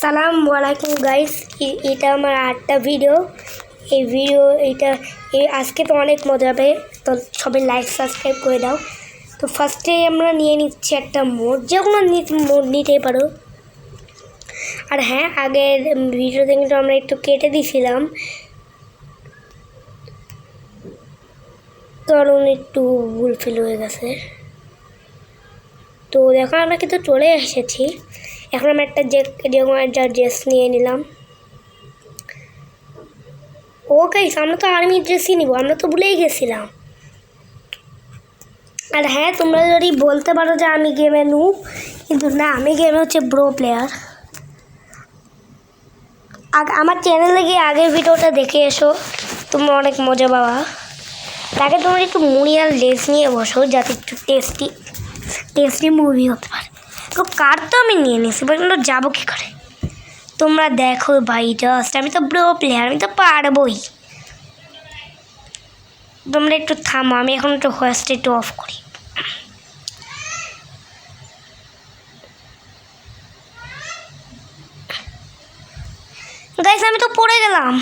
আসসালামু আলাইকুম গাইস, এটা আমার আরেকটা ভিডিও। আজকে তো অনেক মজা হবে, তো সবাই লাইক সাবস্ক্রাইব করে দাও। তো ফার্স্টে আমরা নিয়ে নিচ্ছি একটা মোড, যে কোনো মোড নিতে পারো। আর হ্যাঁ, আগের ভিডিওতে কিন্তু আমরা একটু কেটে দিয়েছিলাম, কারণ একটু ভুলফিল হয়ে গেছে। তো দেখো, আমরা কিন্তু চলে এসেছি। এখন আমরা একটা ড্রেস নিয়ে নিলাম। ও গাইস, আমরা তো আর্মি ড্রেসই নিব, আমরা তো ভুলেই গেছিলাম। আর হ্যাঁ, তোমরা যদি বলতে পারো যে আমি গেমে নুব, কিন্তু না, আমি গেমে হচ্ছে ব্রো প্লেয়ার। আমার চ্যানেলে গিয়ে আগের ভিডিওটা দেখে এসো, তোমরা অনেক মজা পাবা। তাকে তোমরা একটু মুড়ি আর লেস নিয়ে বসো, যাতে একটু টেস্টি মুভি হতে পারে। তো কার তো আমি নিয়ে নিয়েছি, কিন্তু যাবো কী করে? তোমরা দেখো ভাই, জাস্ট আমি তো ব্রো প্লেয়ার, আমি তো পারবই। তোমরা একটু থামো, আমি এখন একটু হোস্ট একটু অফ করি। গাইস, আমি তো পড়ে গেলাম।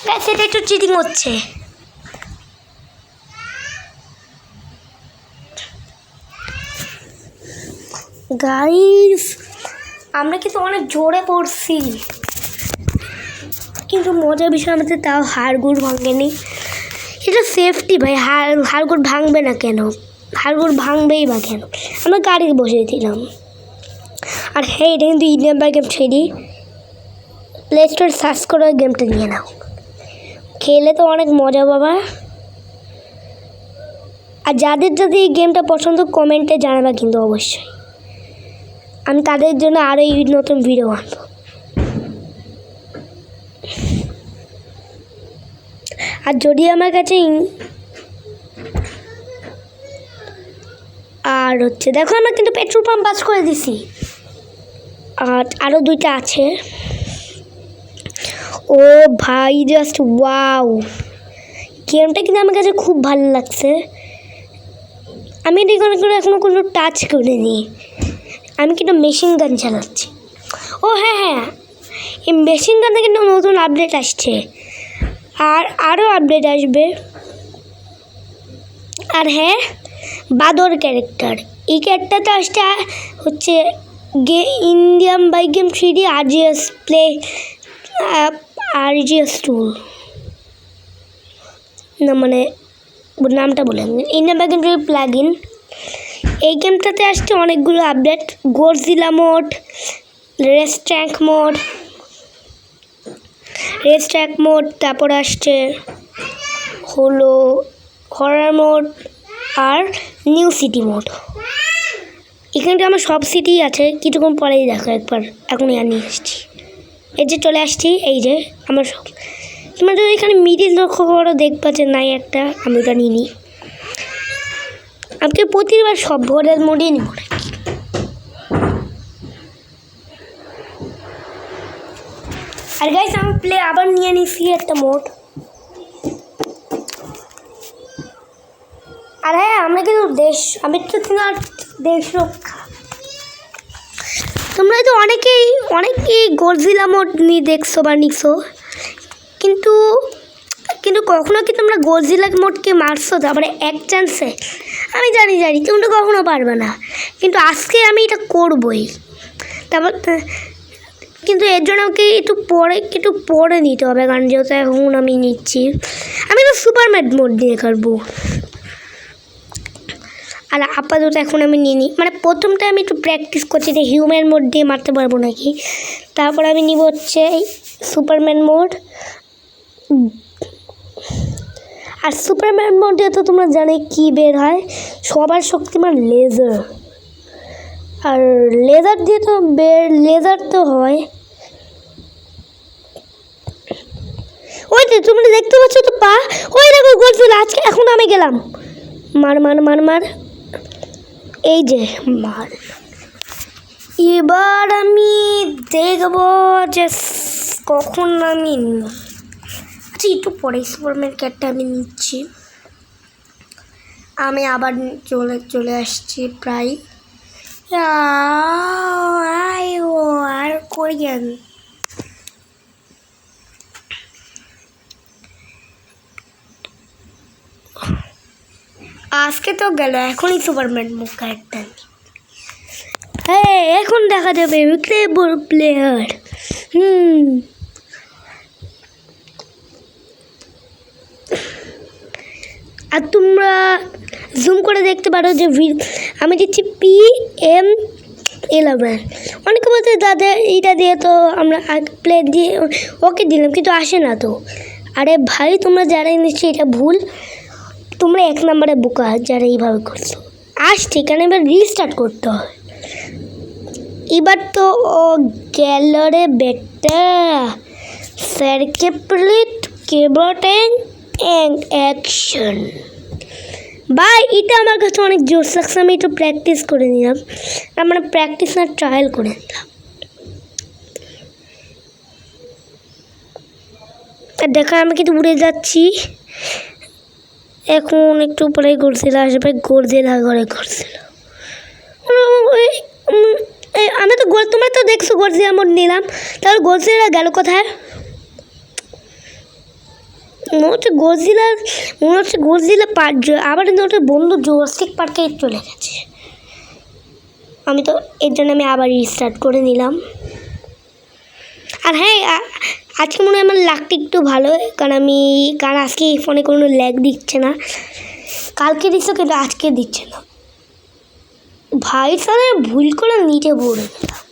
গাইস, এটা একটু চিটিং হচ্ছে। গাইস, আমরা কিন্তু অনেক জোরে পড়ছি, কিন্তু মজার বিষয় আমাদের তাও হাড়গুড় ভাঙেনি। এটা সেফটি ভাই, হাড়গুড় ভাঙবে না কেন? হাড়গুড় ভাঙবেই বা কেন? আমরা গাড়ি বসিয়েছিলাম। আর হ্যাঁ, এটা কিন্তু Indian by game three, play store search করে গেমটা নিয়ে নাও, খেলে তো অনেক মজা বাবা। আর যাদের যদি এই গেমটা পছন্দ, কমেন্টে জানাবা কিন্তু অবশ্যই, আমি তাদের জন্য আরও এই নতুন ভিডিও আনবো। আর যদি আমার কাছে আর হচ্ছে, দেখো আমরা কিন্তু পেট্রোল পাম্প পাস করে দিছি, আর আরও দুইটা আছে। ও ভাই, জাস্ট ওয়াও, গেমটা কিন্তু আমার কাছে খুব ভালো লাগছে। আমি এখনো কোনো টাচ করিনি, আমি কিন্তু মেশিন গান চালাচ্ছি। ও হ্যাঁ, এই মেশিন গানটা কিন্তু নতুন আপডেট আসছে, আর আরও আপডেট আসবে। আর হ্যাঁ, বাদর ক্যারেক্টার, এই ক্যারেক্টারটা আসছে হচ্ছে Indian by game three RGS play RGS tool না, মানে নামটা বলে Indian by game three plug in. এই গেমটাতে আসছে অনেকগুলো update, Godzilla mode, race track mode, তারপর আসছে হলো হরার মোড আর নিউ সিটি মোড। এখানটা আমার সব সিটি আছে, কিছুক্ষণ পরেই দেখো একবার, এখনই নিয়ে আসছি। এই যে চলে আসছি, এই যে আমার সব। তোমরা যদি এখানে মিডিল লক্ষ্য করো, দেখবা যে নাই একটা, আমি ওটা নিয়ে নিই। আমি তো প্রতিবার সব ভোরের মোডই নিব। আর গাইস, আমি আবার নিয়ে নিছি একটা মোড। আর হ্যাঁ, আমরা কিন্তু আমি তো তোমার দেশ রক্ষা। তোমরা তো অনেকেই গডজিলা মোড নিয়ে দেখছো বা নিছো, কিন্তু কখনো কি তোমরা গডজিলা মোডকে মারছো? তারপরে এক চান্সে? আমি জানি তোমরা কখনো পারবে না, কিন্তু আজকে আমি এটা করবই। তারপর কিন্তু এর জন্য আমাকে একটু পরে নিতে হবে, কারণ যেহেতু এখন আমি নিচ্ছি, আমি তো সুপারম্যান মোড দিয়ে করবো। আর আপাতত এখন আমি নিয়ে নিই, মানে প্রথমটা আমি একটু প্র্যাকটিস করছি যে হিউম্যান মোড দিয়ে মারতে পারবো নাকি। তারপর আমি নিব হচ্ছে সুপারম্যান মোড। আর সুপারম্যান মোড দিয়ে তো তোমরা জানো কি বের হয়, সবার শক্তিমান লেজার। আর লেজার দিয়ে তো লেজার তো হয়। ওই যে তোমরা দেখতে পাচ্ছ তো পা, ওই দেখো গডজিলা। আজকে এখন আমি গেলাম, মার। এই যে মার। এবার আমি দেখবো যে কখন আমি, আচ্ছা একটু পরে সুপারম্যান ক্যাটটা আমি নিচ্ছি। আমি আবার চলে আসছি প্রায়। আর কই কোরিয়ান। আজকে তো গেল, এখনই সুপারম্যান মুখ একটা। হ্যাঁ, এখন দেখা যাবে ক্লেবর প্লেয়ার। আর তোমরা জুম করে দেখতে পারো যে আমি দিচ্ছি PM11। অনেকে বলতে দাদা এইটা দিয়ে তো আমরা প্লে দিয়ে ওকে দিলাম, কিন্তু আসে না তো। আরে ভাই, তোমরা যারা নিচ্ছি এটা ভুল, তোমরা 1 নম্বরে বোকা যারা এইভাবে করছো। আসছে এখানে এবার রিস্টার্ট করতে হয়। এবার তো ও গেল রে বেটা। স্যারকে প্লেট কেবটেন অ্যান্ড অ্যাকশন। ভাই এটা আমার কাছে অনেক জোর লাগছে। আমি একটু প্র্যাকটিস করে নিলাম, মানে প্র্যাকটিস না ট্রায়াল করে নিলাম। দেখা আমি কিন্তু উড়ে যাচ্ছি। এখন একটু পরে গড়ছিল আসবে, গড়জিলা ঘরে করছিল। আমি তো তোমরা তো দেখছো গড়জিলা মোড নিলাম, তাহলে গড়জিলা গেল কোথায়? মনে হচ্ছে গড়জিলা পার্ক আবার কিন্তু ওটা বন্ধু জোরাসিক পার্কে চলে গেছে। আমি তো এর জন্য আমি আবার রিস্টার্ট করে নিলাম। আর হ্যাঁ, আজকে মনে হয় আমার লাকটা একটু ভালো, কারণ আজকে এই ফোনে কোনো ল্যাগ দিচ্ছে না। কালকে দিচ্ছে কিন্তু আজকে দিচ্ছে না। ভাই সারা ভুল করে নিচে পড়ে গেলাম,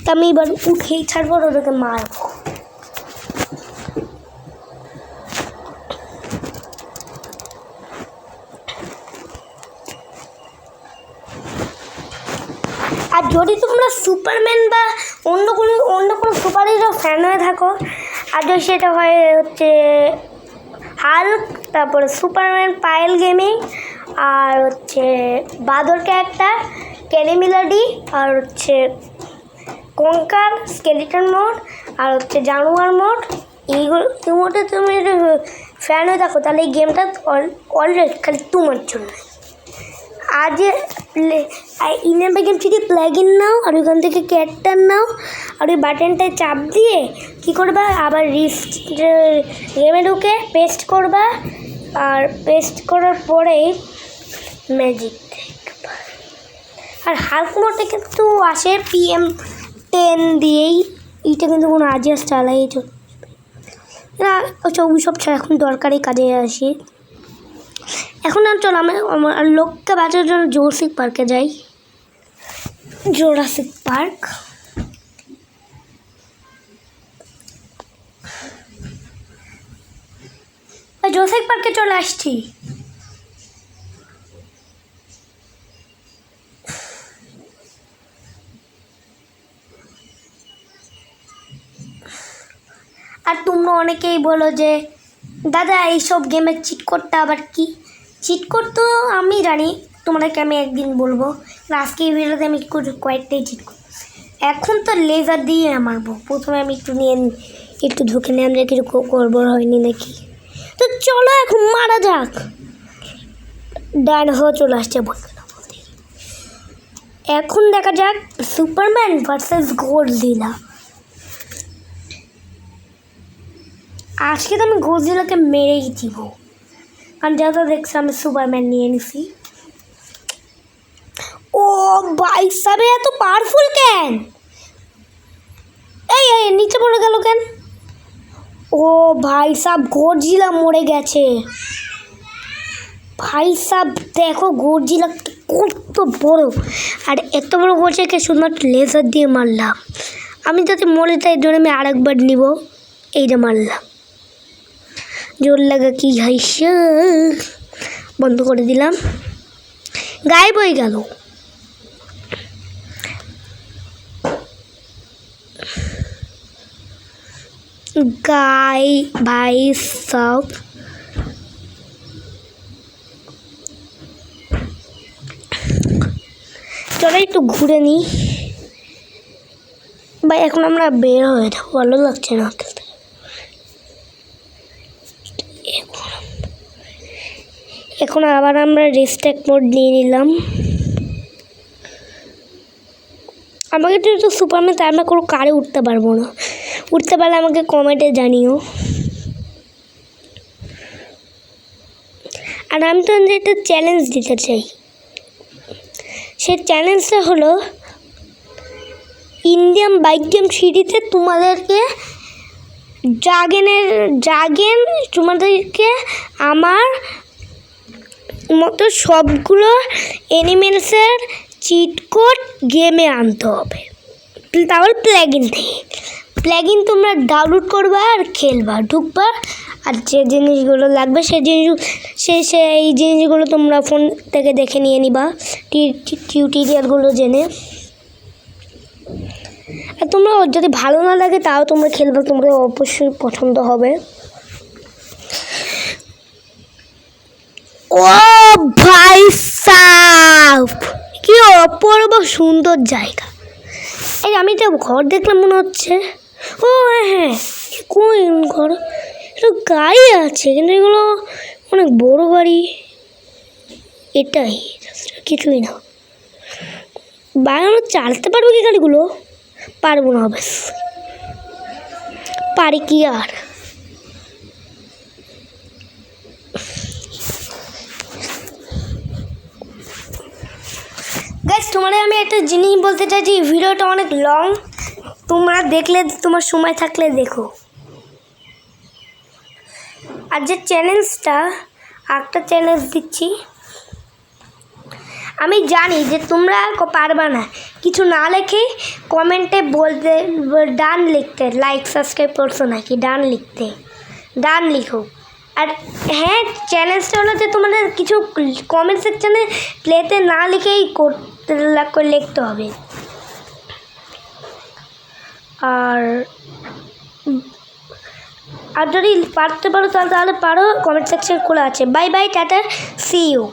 তা আমি এবার উঠেই ছাড়বো, ওটাকে মারবো। আর যদি তোমরা সুপারম্যান বা অন্য কোনো সুপার হিরো ফ্যান হয়ে থাকো, আর যদি সেটা হয় হচ্ছে হাল্ক, তারপরে সুপারম্যান পায়েল গেমিং, আর হচ্ছে বাদর ক্যারেক্টার কেনি মিলাডি, আর হচ্ছে কঙ্কার স্কেলিটন মোড, আর হচ্ছে জানোয়ার মোড, এইগুলো মোডে তুমি যদি ফ্যান হয়ে থাকো, তাহলে এই গেমটা অলরেডি খালি তোমার জন্য। আজ ইনেবে গেম থেকে প্লাগইন নাও, আর ওইখান থেকে ক্যারেক্টার নাও, আর ওই বাটনটায় চাপ দিয়ে কী করবা, আবার গেমে ঢুকে পেস্ট করবা, আর পেস্ট করার পরেই ম্যাজিক দেখবা। আর হাল্ক মোডে কিন্তু আসে PM10 দিয়েই। এইটা কিন্তু কোনো আজিয়াস চালাই না, ওইসব ছাড়া এখন দরকারি কাজে আসি। এখন আর চলো আমার লোককে বাঁচার জন্য জোরাসিক পার্কে যাই। জোরাসিক পার্ক জোরাসিক পার্কে চলে আসছি। আর তোমরা অনেকেই বলো যে দাদা এইসব গেমের চিট কোডটা আবার কি? চিট কোড তো আমি জানি, তোমাদেরকে আমি একদিন বলবো। আজকে এই ভিডিওতে আমি কয়েকটাই চিট কোড। এখন তো লেজার দিয়ে মারবো। প্রথমে আমি একটু ঢুকে নিলাম যে কিছু গড়বড় হয়নি নাকি। তো চলো এখন মারা যাক। ডাইনোসর চলে আসছে বলতে না বলতে। এখন দেখা যাক সুপারম্যান ভার্সেস গডজিলা। আজকে তো আমি গডজিলাকে মেরেই দিব, কারণ যা দেখছি আমি সুপারম্যান নিয়ে নিছি। ও ভাই সাবে এত পাওয়ারফুল কেন? এই নিচে পড়ে গেল কেন? ও ভাই সাব গডজিলা মরে গেছে। ভাই সাব দেখো গডজিলা কত বড়, আর এত বড় গডজিলাকে শুধুমাত্র লেজার দিয়ে মারলাম। আমি যাতে মরে যাই এর জন্য আমি আরেকবার নিব, এইটা মারলাম। জোর লাগা কি হাইসা, বন্ধ করে দিলাম, গায়েব হয়ে গেল। গাই ভাই সব চলো একটু ঘুরে নিই ভাই। এখন আমরা বের হয়ে যাবো, ভালো লাগছে না খেলতে। এখন আবার আমরা রেস্ট্যাক মোড নিয়ে নিলাম। আমাকে তো সুপারম্যান তার আমরা কোনো কারে উঠতে পারবো না। উঠতে পারলে আমাকে কমেন্টে জানিও। আর আমি তো একটা চ্যালেঞ্জ দিতে চাই। সেই চ্যালেঞ্জটা হলো ইন্ডিয়ান বাইক গেম সিরিজে তোমাদেরকে তোমাদেরকে আমার মতো সবগুলো অ্যানিমেলসের চিট কোড গেমে আনতে হবে। তাহলে প্লাগইন তোমরা ডাউনলোড করবা আর খেলবা, ঢুকবা, আর যে জিনিসগুলো লাগবে সেই জিনিসগুলো তোমরা ফোন থেকে দেখে নিয়ে নিবা, টিউটোরিয়ালগুলো জেনে। আর তোমরা যদি ভালো না লাগে তাও তোমরা খেলবে, তোমরা অবশ্যই পছন্দ হবে। ও ভাই সাহ, কি অপূর্ব সুন্দর জায়গা। এই আমি একটা ঘর দেখলাম মনে হচ্ছে। ও হ্যাঁ, কোন ঘর? একটু গাড়ি আছে, কিন্তু এগুলো অনেক বড় গাড়ি। এটাই, কিছুই না। বানানো চালাতে পারবো কি গাড়িগুলো? পারবো না, বেশ পারি কি আর। গাইস, তোমাদের আমি একটা জিনিস বলতে চাইছি, ভিডিওটা অনেক লং, তোমরা দেখলে, তোমার সময় থাকলে দেখো। আর যে চ্যালেঞ্জটা, একটা চ্যালেঞ্জ দিচ্ছি। আমি জানি যে তোমরা পারবা না, কিছু না লিখে কমেন্টে বলতে, ডান লিখতে, লাইক সাবস্ক্রাইব করছো নাকি, ডান লিখো। আর হ্যাঁ, চ্যালেঞ্জটা হলো যে তোমাদের কিছু কমেন্ট সেকশানে প্লেতে না লিখেই লিখতে হবে। আর যদি পারতে পারো তাহলে পারো, কমেন্ট সেকশন খোলা আছে। Bye bye, tata, see you.